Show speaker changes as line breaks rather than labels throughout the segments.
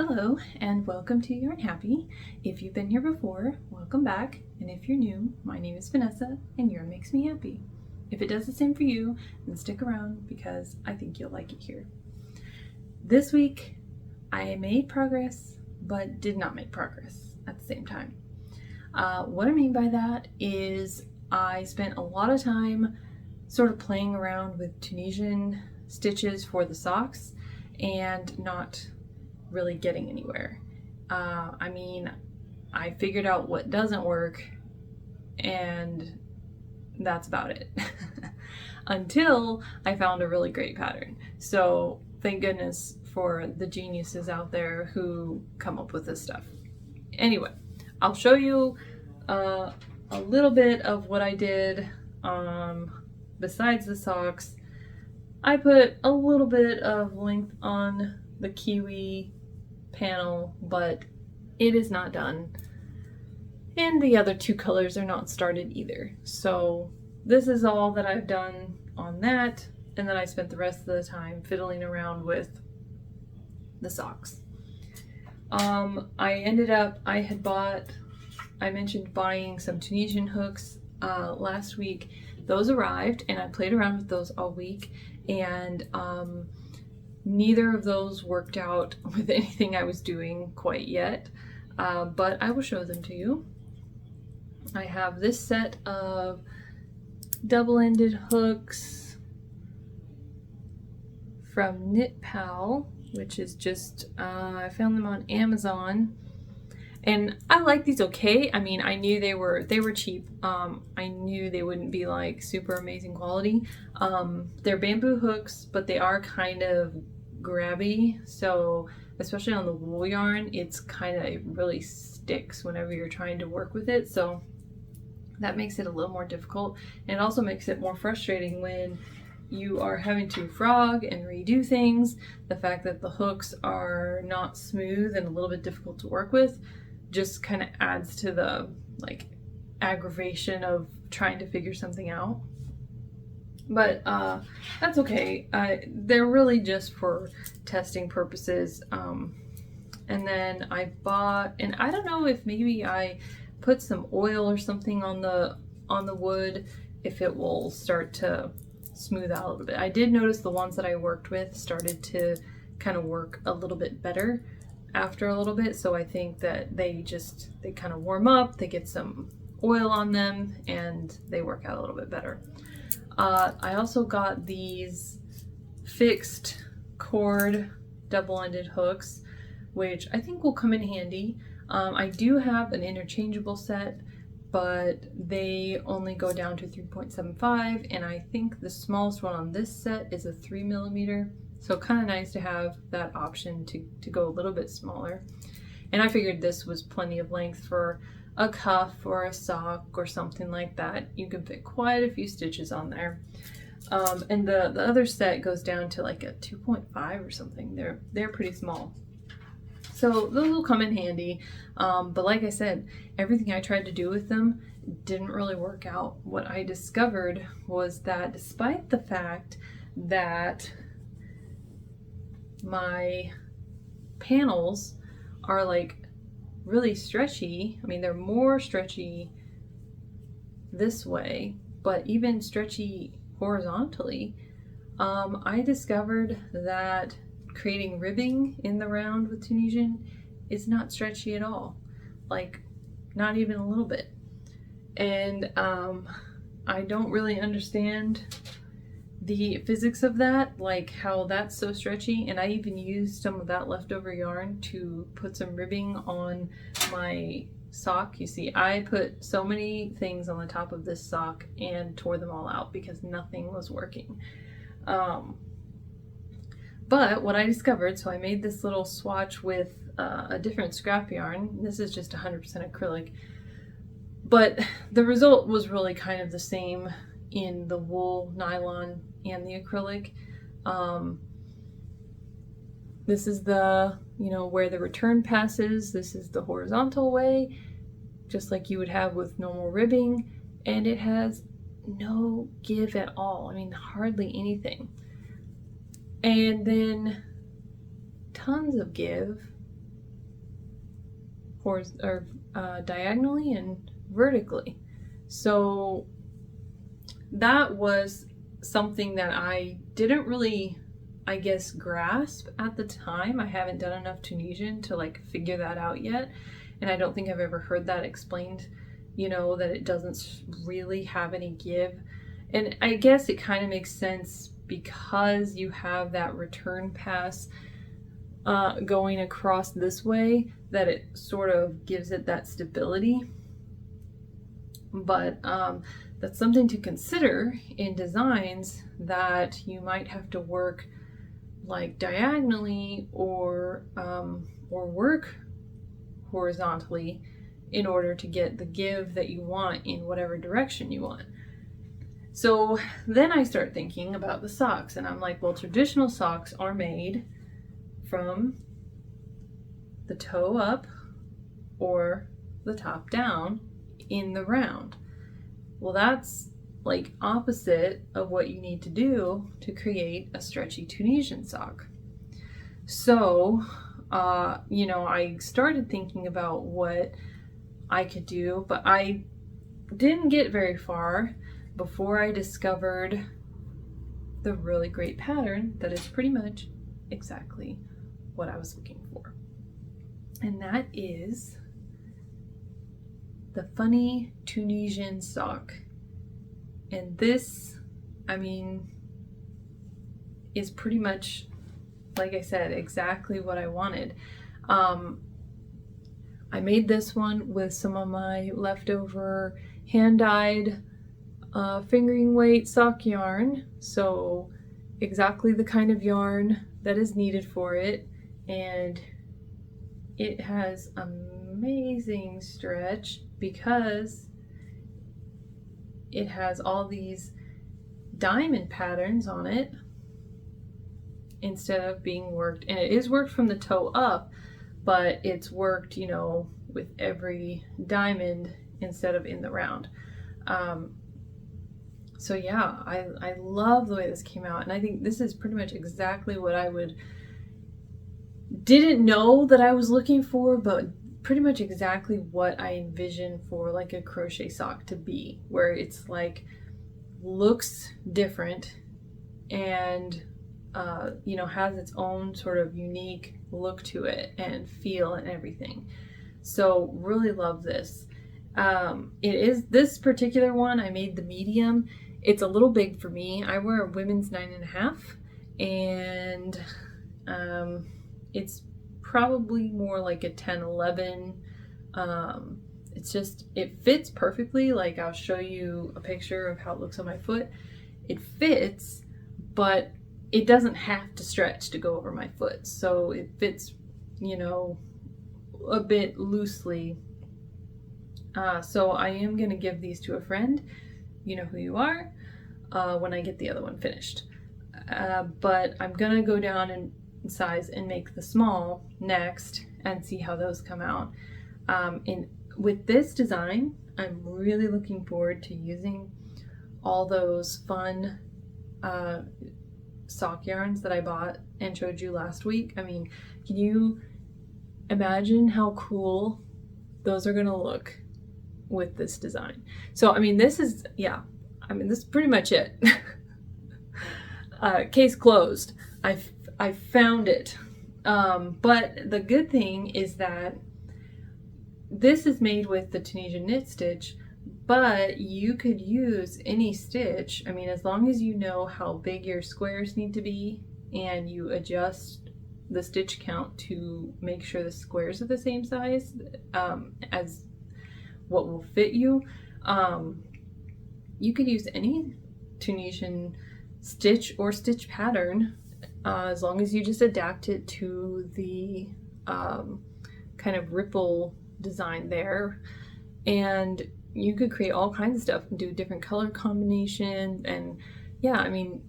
Hello and welcome to Yarn Happy. If you've been here before, welcome back, and if you're new, my name is Vanessa and yarn makes me happy. If it does the same for you, then stick around because I think you'll like it here. This week I made progress but did not make progress at the same time. What I mean by that is I spent a lot of time sort of playing around with Tunisian stitches for the socks and not really getting anywhere. I figured out what doesn't work and that's about it. Until I found a really great pattern. So thank goodness for the geniuses out there who come up with this stuff. Anyway, I'll show you a little bit of what I did besides the socks. I put a little bit of length on the kiwi panel, but it is not done. And the other two colors are not started either. So this is all that I've done on that. And then I spent the rest of the time fiddling around with the socks. I mentioned buying some Tunisian hooks last week. Those arrived and I played around with those all week, and neither of those worked out with anything I was doing quite yet, but I will show them to you. I have this set of double-ended hooks from Knit Pal, which is just, I found them on Amazon. And I like these okay. I mean, I knew they were cheap. I knew they wouldn't be like super amazing quality. They're bamboo hooks, but they are kind of grabby. So especially on the wool yarn, it really sticks whenever you're trying to work with it. So that makes it a little more difficult. And it also makes it more frustrating when you are having to frog and redo things. The fact that the hooks are not smooth and a little bit difficult to work with just kind of adds to the aggravation of trying to figure something out. But that's okay. They're really just for testing purposes. And then I bought, and I don't know if maybe I put some oil or something on the wood, if it will start to smooth out a little bit. I did notice the ones that I worked with started to kind of work a little bit better after a little bit, so I think that they kind of warm up, they get some oil on them, and they work out a little bit better. I also got these fixed cord double-ended hooks, which I think will come in handy. I do have an interchangeable set, but they only go down to 3.75, and I think the smallest one on this set is a 3mm. So kind of nice to have that option to go a little bit smaller. And I figured this was plenty of length for a cuff or a sock or something like that. You can fit quite a few stitches on there. And the other set goes down to like a 2.5 or something. They're pretty small. So those will come in handy. But like I said, everything I tried to do with them didn't really work out. What I discovered was that despite the fact that my panels are really stretchy. I mean, they're more stretchy this way, but even stretchy horizontally. I discovered that creating ribbing in the round with Tunisian is not stretchy at all. Not even a little bit. And I don't really understand the physics of that, how that's so stretchy, and I even used some of that leftover yarn to put some ribbing on my sock. You see, I put so many things on the top of this sock and tore them all out because nothing was working. But what I discovered, so I made this little swatch with a different scrap yarn. This is just 100% acrylic, but the result was really kind of the same in the wool, nylon, and the acrylic. This is the, where the return passes. This is the horizontal way, just like you would have with normal ribbing, and it has no give at all. I mean, hardly anything. And then tons of give diagonally and vertically. So that was something that I didn't really, I guess, grasp at the time. I haven't done enough Tunisian to like figure that out yet. And I don't think I've ever heard that explained, you know, that it doesn't really have any give. And I guess it kind of makes sense because you have that return pass going across this way, that it sort of gives it that stability. But that's something to consider in designs, that you might have to work like diagonally or work horizontally in order to get the give that you want in whatever direction you want. So then I start thinking about the socks, and I'm like, well, traditional socks are made from the toe up or the top down in the round. Well, that's like opposite of what you need to do to create a stretchy Tunisian sock. So, you know, I started thinking about what I could do, but I didn't get very far before I discovered the really great pattern that is pretty much exactly what I was looking for. And that is the funny Tunisian sock. And this, I mean, is pretty much, like I said, exactly what I wanted. I made this one with some of my leftover hand-dyed fingering weight sock yarn, so exactly the kind of yarn that is needed for it, and it has amazing stretch because it has all these diamond patterns on it instead of being worked, and it is worked from the toe up, but it's worked, you know, with every diamond instead of in the round. So yeah, I love the way this came out, and I think this is pretty much exactly what I didn't know that I was looking for, but pretty much exactly what I envisioned for like a crochet sock to be, where it's like looks different and you know, has its own sort of unique look to it and feel and everything. So really love this. It is this particular one, I made the medium. It's a little big for me. I wear a women's 9.5, and it's probably more like a 10, 11. It's just, it fits perfectly. Like, I'll show you a picture of how it looks on my foot. It fits, but it doesn't have to stretch to go over my foot. So it fits, you know, a bit loosely. So I am going to give these to a friend. You know who you are, when I get the other one finished. But I'm going to go down in size and make the small next and see how those come out. And with this design, I'm really looking forward to using all those fun sock yarns that I bought and showed you last week. I mean, can you imagine how cool those are going to look with this design? So, I mean, this is, yeah, I mean, this is pretty much it. Case closed. I found it. But the good thing is that this is made with the Tunisian knit stitch, but you could use any stitch. I mean, as long as you know how big your squares need to be and you adjust the stitch count to make sure the squares are the same size as what will fit you. You could use any Tunisian stitch or stitch pattern as long as you just adapt it to the kind of ripple design there. And you could create all kinds of stuff and do different color combinations, and yeah, I mean,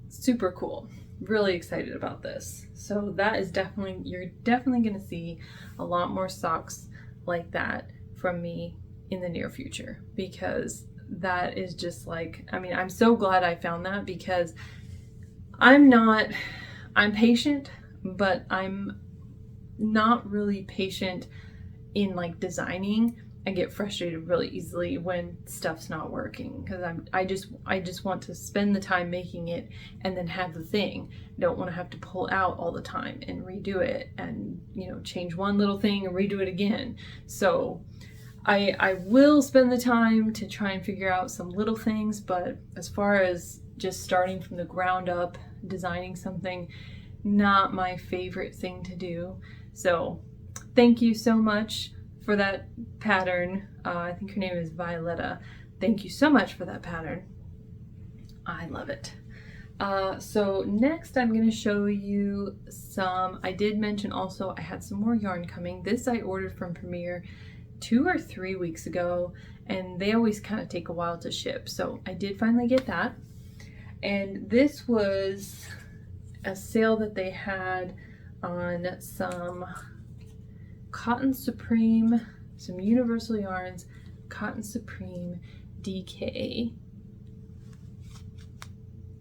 super cool. Really excited about this. So that is definitely, you're definitely going to see a lot more socks like that from me in the near future, because that is just like, I mean, I'm so glad I found that, because I'm patient, but I'm not really patient in like designing. I get frustrated really easily when stuff's not working because I just want to spend the time making it and then have the thing. I don't want to have to pull out all the time and redo it and, you know, change one little thing and redo it again. So I will spend the time to try and figure out some little things, but as far as just starting from the ground up, designing something, not my favorite thing to do. So thank you so much for that pattern. I think her name is Violetta. Thank you so much for that pattern. I love it. So next I'm going to show you some, I did mention also I had some more yarn coming. This I ordered from Premier 2 or 3 weeks ago, and they always kind of take a while to ship. So I did finally get that. And this was a sale that they had on some Cotton Supreme, some Universal Yarns, Cotton Supreme DK.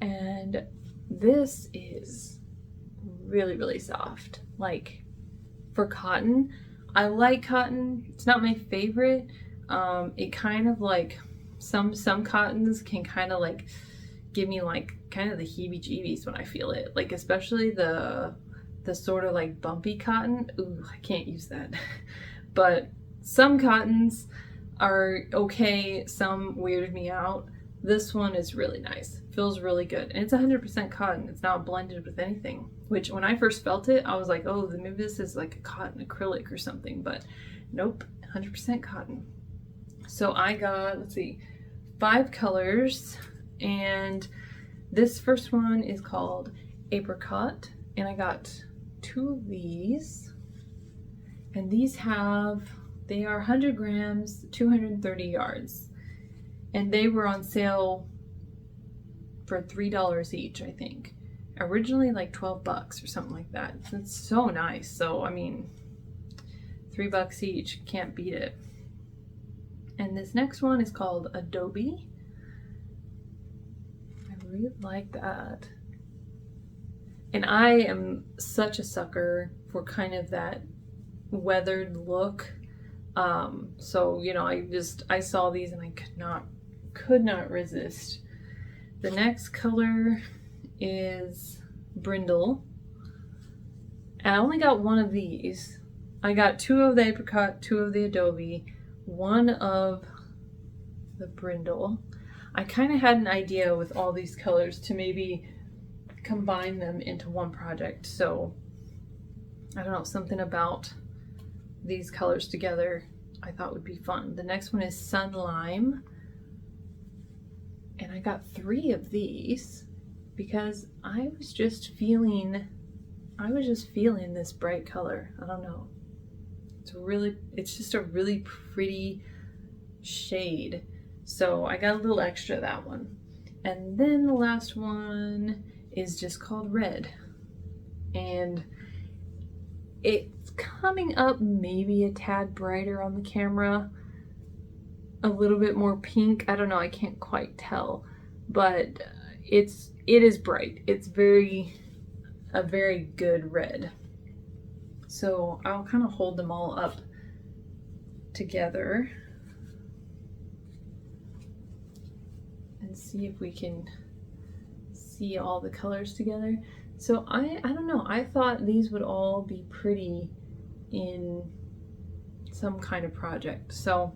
And this is really, really soft. Like, for cotton, I like cotton. It's not my favorite. It kind of like, some cottons can kind of like give me like kind of the heebie-jeebies when I feel it. Like, especially the sort of like bumpy cotton. Ooh, I can't use that. But some cottons are okay, some weird me out. This one is really nice. Feels really good. And it's 100% cotton. It's not blended with anything. Which when I first felt it, I was like, oh, maybe this is like a cotton acrylic or something. But nope, 100% cotton. So I got, let's see, 5 colors. And this first one is called Apricot. And I got 2 of these. And these they are 100 grams, 230 yards. And they were on sale for $3 each, I think. Originally like 12 bucks or something like that. It's so nice. So, I mean, $3 each, can't beat it. And this next one is called Adobe. I really like that. And I am such a sucker for kind of that weathered look. So, you know, I saw these and I could not resist. The next color is Brindle. And I only got 1 of these. I got 2 of the Apricot, 2 of the Adobe, 1 of the Brindle. I kind of had an idea with all these colors to maybe combine them into one project. So, I don't know, something about these colors together I thought would be fun. The next one is Sun Lime. And I got 3 of these because I was just feeling this bright color. I don't know. It's just a really pretty shade. So I got a little extra of that one. And then the last one is just called Red. And it's coming up maybe a tad brighter on the camera. A little bit more pink. I don't know, I can't quite tell. But it is bright. It's a very good red. So I'll kind of hold them all up together and see if we can see all the colors together. So I don't know, I thought these would all be pretty in some kind of project. So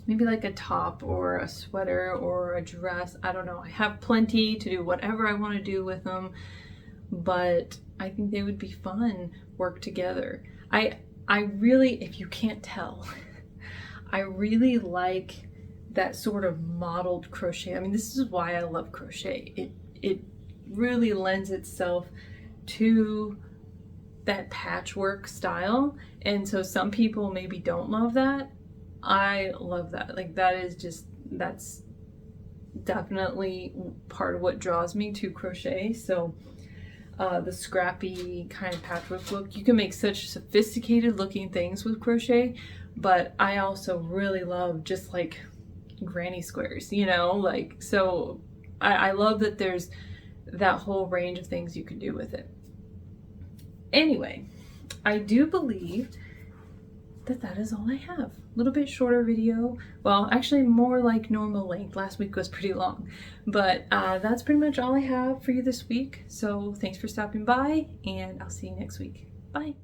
maybe like a top or a sweater or a dress. I don't know. I have plenty to do whatever I want to do with them, but I think they would be fun, work together. I really, if you can't tell, I really like that sort of modeled crochet. I mean, this is why I love crochet. It really lends itself to that patchwork style. And so some people maybe don't love that. I love that. Like, that's definitely part of what draws me to crochet. So the scrappy kind of patchwork look, you can make such sophisticated looking things with crochet, but I also really love just like granny squares, you know, like, so I love that there's that whole range of things you can do with it. Anyway, I do believe that that is all I have. A little bit shorter video. Well, actually more like normal length. Last week was pretty long. But that's pretty much all I have for you this week. So thanks for stopping by, and I'll see you next week. Bye.